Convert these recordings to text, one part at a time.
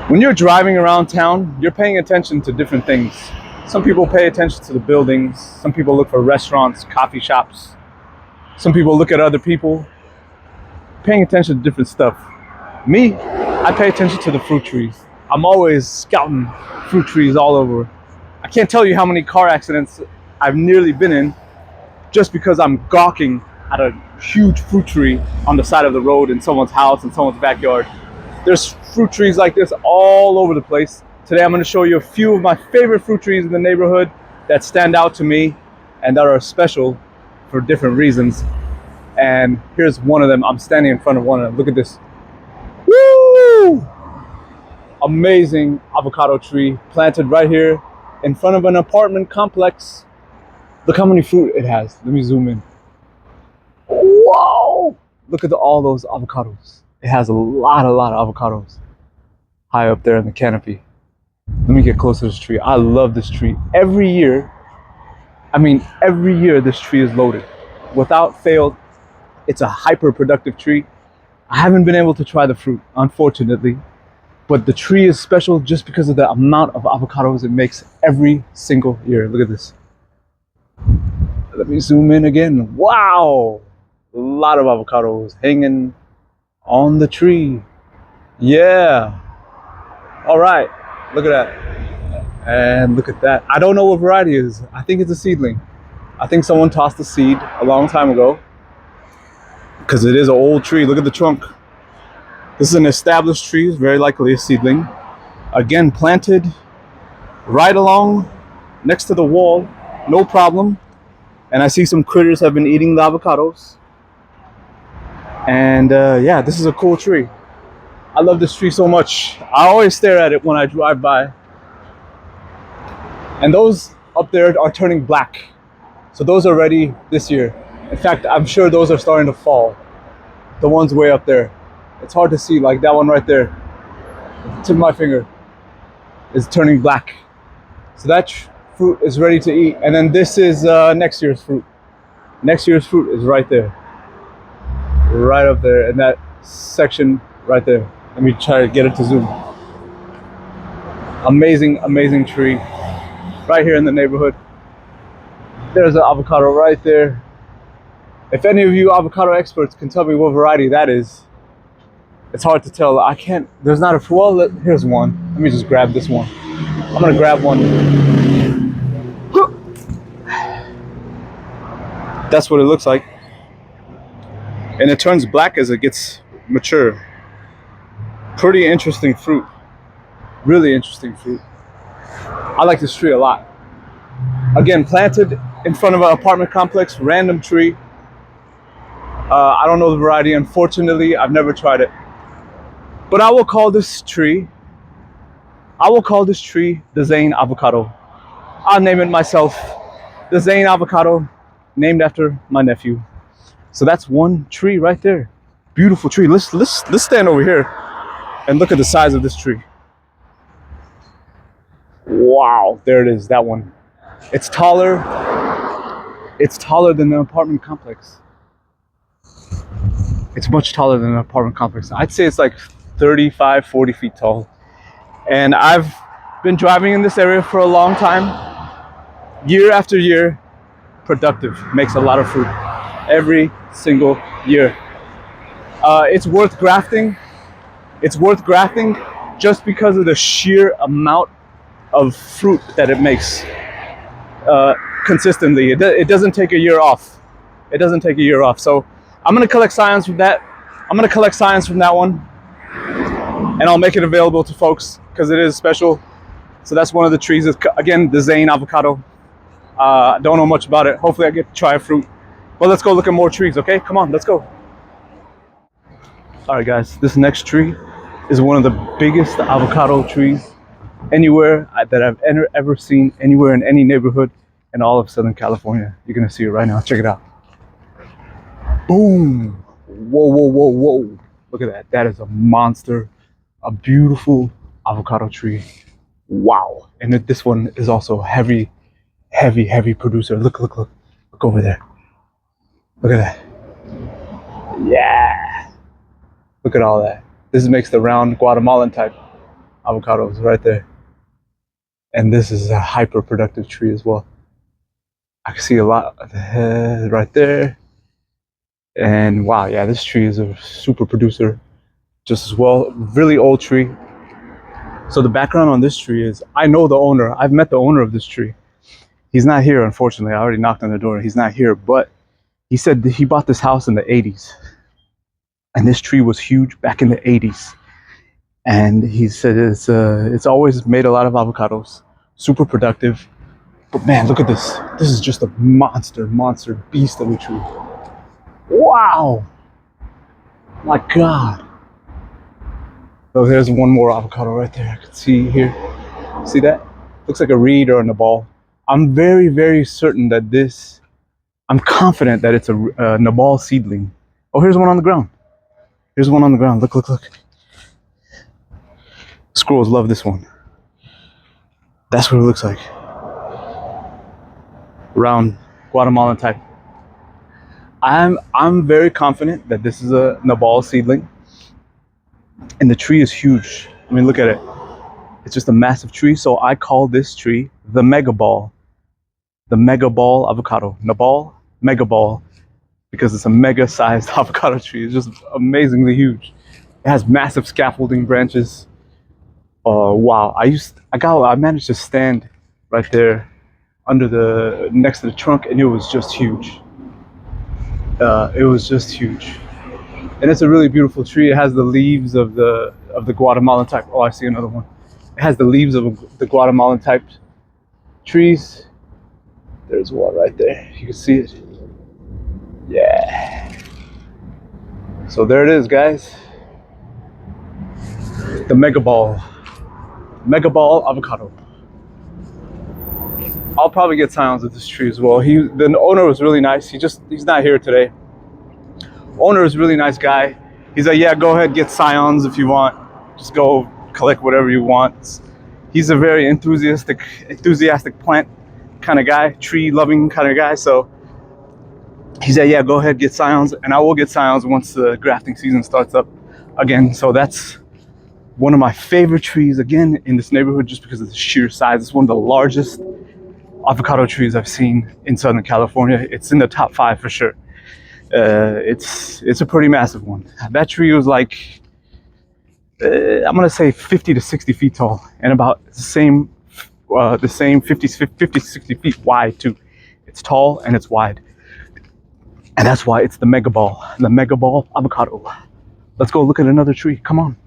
When you're driving around town, you're paying attention to different things. Some people pay attention to the buildings. Some people look for restaurants, coffee shops. Some people look at other people, paying attention to different stuff. Me, I pay attention to the fruit trees. I'm always scouting fruit trees all over. I can't tell you how many car accidents I've nearly been in just because I'm gawking at a huge fruit tree on the side of the road in someone's house, in someone's backyard. There's fruit trees like this all over the place. Today I'm going to show you a few of my favorite fruit trees in the neighborhood that stand out to me and that are special for different reasons. And here's one of them. I'm standing in front of one of them. Look at this. Woo! Amazing avocado tree planted right here in front of an apartment complex. Look how many fruit it has. Let me zoom in. Whoa! Look at all those avocados. It has a lot of avocados high up there in the canopy. Let me get close to this tree. I love this tree. Every year this tree is loaded. Without fail, it's a hyper productive tree. I haven't been able to try the fruit, unfortunately, but the tree is special just because of the amount of avocados it makes every single year. Look at this. Let me zoom in again. Wow! A lot of avocados hanging on the tree. Yeah. All right. Look at that. And look at that. I don't know what variety it is. I think it's a seedling. I think someone tossed a seed a long time ago because it is an old tree. Look at the trunk. This is an established tree, very likely a seedling. Again, planted right along next to the wall. No problem. And I see some critters have been eating the avocados. And yeah, this is a cool tree. I love this tree so much. I always stare at it when I drive by. And those up there are turning black. So those are ready this year. In fact, I'm sure those are starting to fall. The ones way up there. It's hard to see, like that one right there. The tip of my finger is turning black. So that fruit is ready to eat. And then this is next year's fruit. Next year's fruit is right there. Right up there in that section right there. Let me try to get it to zoom. Amazing tree right here in the neighborhood. There's an avocado right there. If any of you avocado experts can tell me what variety that is, it's hard to tell. I can't, there's not a, well, here's one. Let me just grab this one. I'm gonna grab one. That's what it looks like. And it turns black as it gets mature. Pretty interesting fruit. Really interesting fruit. I like this tree a lot. Again, planted in front of an apartment complex, random tree. I don't know the variety, unfortunately. I've never tried it. But I will call this tree the Zayn Avocado. I'll name it myself. The Zayn Avocado, named after my nephew. So that's one tree right there. Beautiful tree. Let's stand over here and look at the size of this tree. Wow, there it is, that one. It's taller than the apartment complex. It's much taller than an apartment complex. I'd say it's like 35, 40 feet tall. And I've been driving in this area for a long time. Year after year, productive, makes a lot of fruit. Every single year. It's worth grafting. It's worth grafting just because of the sheer amount of fruit that it makes consistently. It doesn't take a year off. It doesn't take a year off. So I'm gonna collect science from that. I'm gonna collect science from that one, and I'll make it available to folks because it is special. So that's one of the trees. Again, the Zayn Avocado. Don't know much about it. Hopefully I get to try a fruit. Well, let's go look at more trees, okay? Come on, let's go. All right, guys, this next tree is one of the biggest avocado trees anywhere that I've ever seen, anywhere in any neighborhood in all of Southern California. You're gonna see it right now. Check it out. Boom! Whoa. Look at that. That is a monster, a beautiful avocado tree. Wow. And this one is also heavy producer. Look over there. Look at that. Yeah. Look at all that. This makes the round Guatemalan type. avocados right there. And this is a hyper productive tree as well. I can see a lot of the head right there. And wow, yeah, this tree is a super producer just as well. Really old tree. So the background on this tree is I know the owner. I've met the owner of this tree. He's not here, unfortunately. I already knocked on the door. He's not here, but he said that he bought this house in the 80s. And this tree was huge back in the 80s. And he said it's always made a lot of avocados, super productive. But man, look at this. This is just a monster beast of a tree. Wow. My God. So there's one more avocado right there. I can see here. See that? Looks like a reed or a nabal. I'm very certain that I'm confident that it's a nabal seedling. Oh, here's one on the ground. Here's one on the ground. Look. Squirrels love this one. That's what it looks like. Round Guatemalan type. I'm very confident that this is a nabal seedling. And the tree is huge. I mean, look at it. It's just a massive tree. So I call this tree the Megabal. The Megabal avocado. Nabal, Megabal. Because it's a mega-sized avocado tree. It's just amazingly huge. It has massive scaffolding branches. Wow. I managed to stand right there next to the trunk, and it was just huge. It was just huge. And it's a really beautiful tree. It has the leaves of the Guatemalan type. Oh, I see another one. It has the leaves of the Guatemalan type trees. There's one right there. You can see it. Yeah. So there it is, guys. The Megabal avocado. I'll probably get signs of this tree as well. The owner was really nice. He's not here today. Owner is a really nice guy. He's like, yeah, go ahead, get scions if you want. Just go collect whatever you want. He's a very enthusiastic plant kind of guy, tree loving kind of guy. So he said, yeah, go ahead, get scions, and I will get scions once the grafting season starts up again. So that's one of my favorite trees again in this neighborhood, just because of the sheer size. It's one of the largest avocado trees I've seen in Southern California. It's in the top 5 for sure. It's a pretty massive one. That tree was like, I'm gonna say 50 to 60 feet tall, and about the same 50 to 60 feet wide too. It's tall and it's wide, and that's why it's the Megabal avocado. Let's go look at another tree. Come on.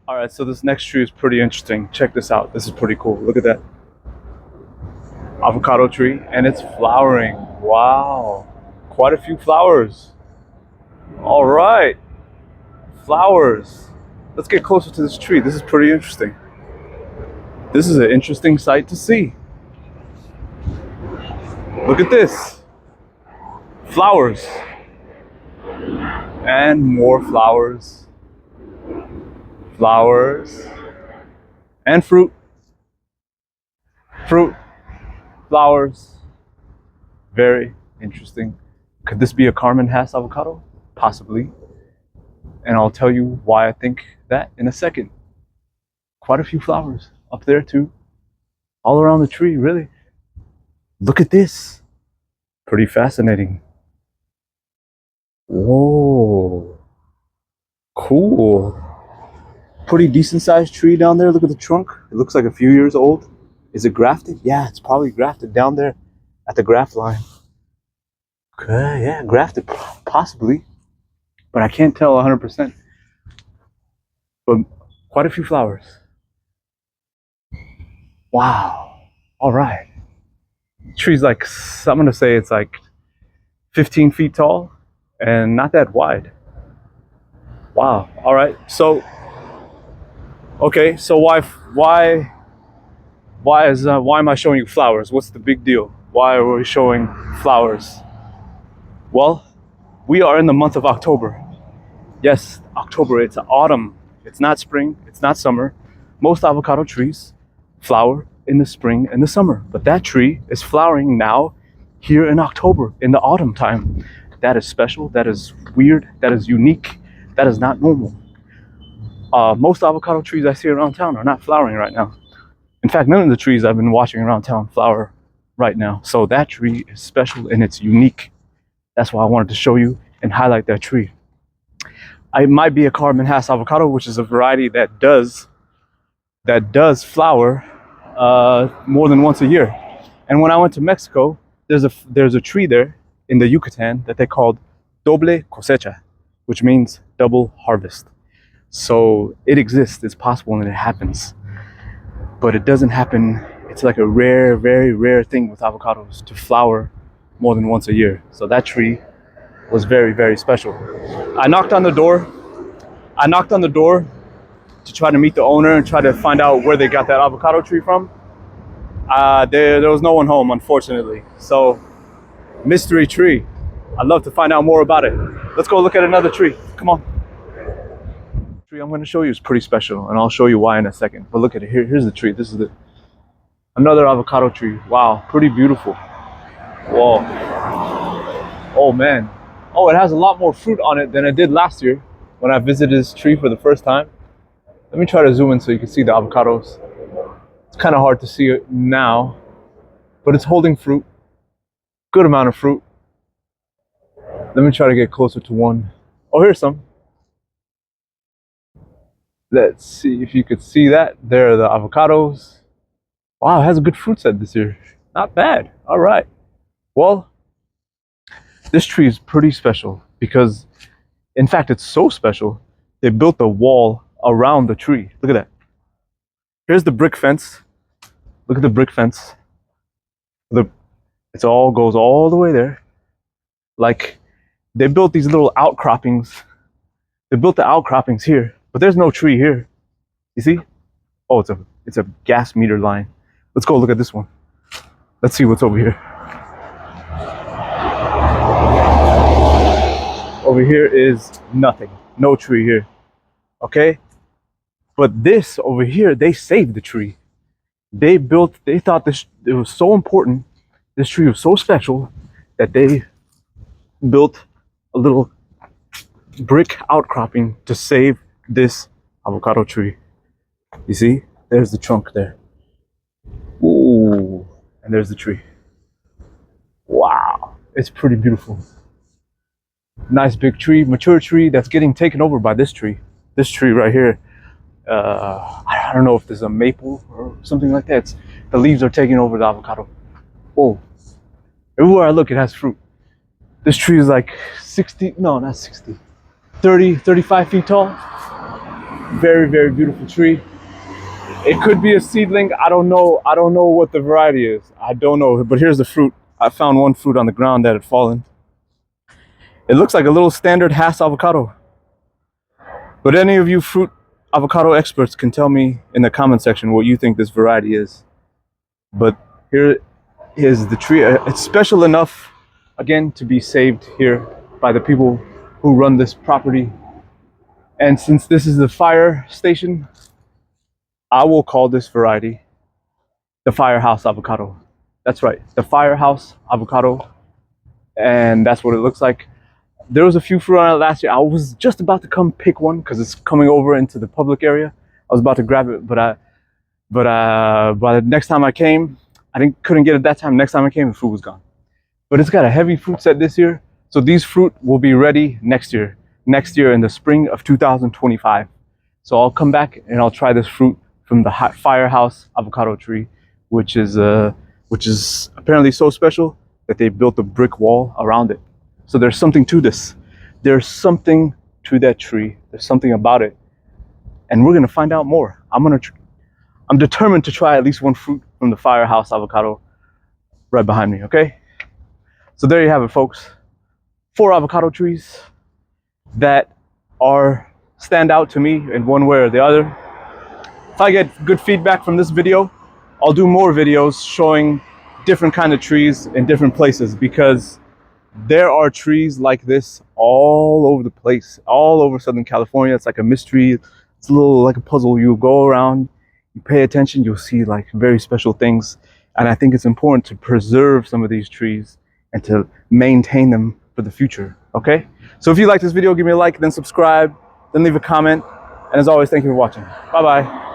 All right, so this next tree is pretty interesting. Check this out. This is pretty cool. Look at that avocado tree, and it's flowering. Wow, quite a few flowers. All right, flowers. Let's get closer to this tree. This is pretty interesting. This is an interesting sight to see. Look at this. Flowers. And more flowers. Flowers. And fruit. Fruit. Flowers. Very interesting. Could this be a Carmen Hass avocado? Possibly. And I'll tell you why I think that in a second. Quite a few flowers up there too. All around the tree, really. Look at this. Pretty fascinating. Whoa. Cool. Pretty decent sized tree down there. Look at the trunk. It looks like a few years old. Is it grafted? Yeah, it's probably grafted down there at the graft line. Okay, yeah, grafted possibly. But I can't tell 100%. But quite a few flowers. Wow. All right. Tree's like, I'm gonna say it's like 15 feet tall and not that wide. Wow. All right. So, okay. So why am I showing you flowers? What's the big deal? Why are we showing flowers? Well, we are in the month of October. Yes, October. It's autumn. It's not spring. It's not summer. Most avocado trees flower in the spring and the summer, but that tree is flowering now here in October, in the autumn time. That is special. That is weird. That is unique. That is not normal. Most avocado trees I see around town are not flowering right now. In fact, none of the trees I've been watching around town flower right now. So that tree is special and it's unique. That's why I wanted to show you and highlight that tree. It might be a Cardamom Hass avocado, which is a variety that does flower more than once a year. And when I went to Mexico, there's a tree there in the Yucatan that they called doble cosecha, which means double harvest. So it exists, it's possible, and it happens. But it doesn't happen. It's like a rare, very rare thing with avocados to flower more than once a year. So that tree was very, very special. I knocked on the door to try to meet the owner and try to find out where they got that avocado tree from. There was no one home, unfortunately. So, mystery tree. I'd love to find out more about it. Let's go look at another tree. Come on. The tree I'm going to show you is pretty special, and I'll show you why in a second. But look at it. Here's the tree. This is another avocado tree. Wow, pretty beautiful. Whoa. Oh man. Oh, it has a lot more fruit on it than it did last year when I visited this tree for the first time. Let me try to zoom in so you can see the avocados. It's kind of hard to see it now, but it's holding fruit. Good amount of fruit. Let me try to get closer to one. Oh, here's some. Let's see if you could see that. There are the avocados. Wow, it has a good fruit set this year. Not bad. All right. Well, this tree is pretty special because, in fact, it's so special, they built a wall around the tree. Look at that. Here's the brick fence. Look at the brick fence. It all goes all the way there. Like, they built these little outcroppings. They built the outcroppings here, but there's no tree here. You see? Oh, it's a gas meter line. Let's go look at this one. Let's see what's over here. Over here is nothing. No tree here. Okay? But this over here, they saved the tree. They thought it was so important. This tree was so special that they built a little brick outcropping to save this avocado tree. You see? There's the trunk there. Ooh, and there's the tree. Wow, it's pretty beautiful. Nice big tree, mature tree that's getting taken over by this tree. This tree right here. I don't know if there's a maple or something like that. The leaves are taking over the avocado. Oh, everywhere I look, it has fruit. This tree is like 60, no, not 60, 30, 35 feet tall. Very, very beautiful tree. It could be a seedling. I don't know. I don't know what the variety is. I don't know. But here's the fruit. I found one fruit on the ground that had fallen. It looks like a little standard Hass avocado. But any of you fruit avocado experts can tell me in the comment section what you think this variety is. But here is the tree. It's special enough, again, to be saved here by the people who run this property. And since this is the fire station, I will call this variety the Firehouse avocado. That's right, the Firehouse avocado. And that's what it looks like. There was a few fruit on it last year. I was just about to come pick one because it's coming over into the public area. I was about to grab it, but by the next time I came, couldn't get it that time. Next time I came, the fruit was gone. But it's got a heavy fruit set this year. So these fruit will be ready next year in the spring of 2025. So I'll come back and I'll try this fruit from the Firehouse avocado tree, which is apparently so special that they built a brick wall around it. So there's something to this. There's something to that tree. There's something about it. And we're gonna find out more. I'm determined to try at least one fruit from the Firehouse avocado right behind me, okay? So there you have it, folks. 4 avocado trees that stand out to me in one way or the other. If I get good feedback from this video, I'll do more videos showing different kind of trees in different places, because there are trees like this all over the place, all over Southern California. It's like a mystery. It's a little like a puzzle. You go around, you pay attention, you'll see like very special things. And I think it's important to preserve some of these trees and to maintain them for the future, okay? So if you like this video, give me a like, then subscribe, then leave a comment, And as always, thank you for watching. Bye-bye.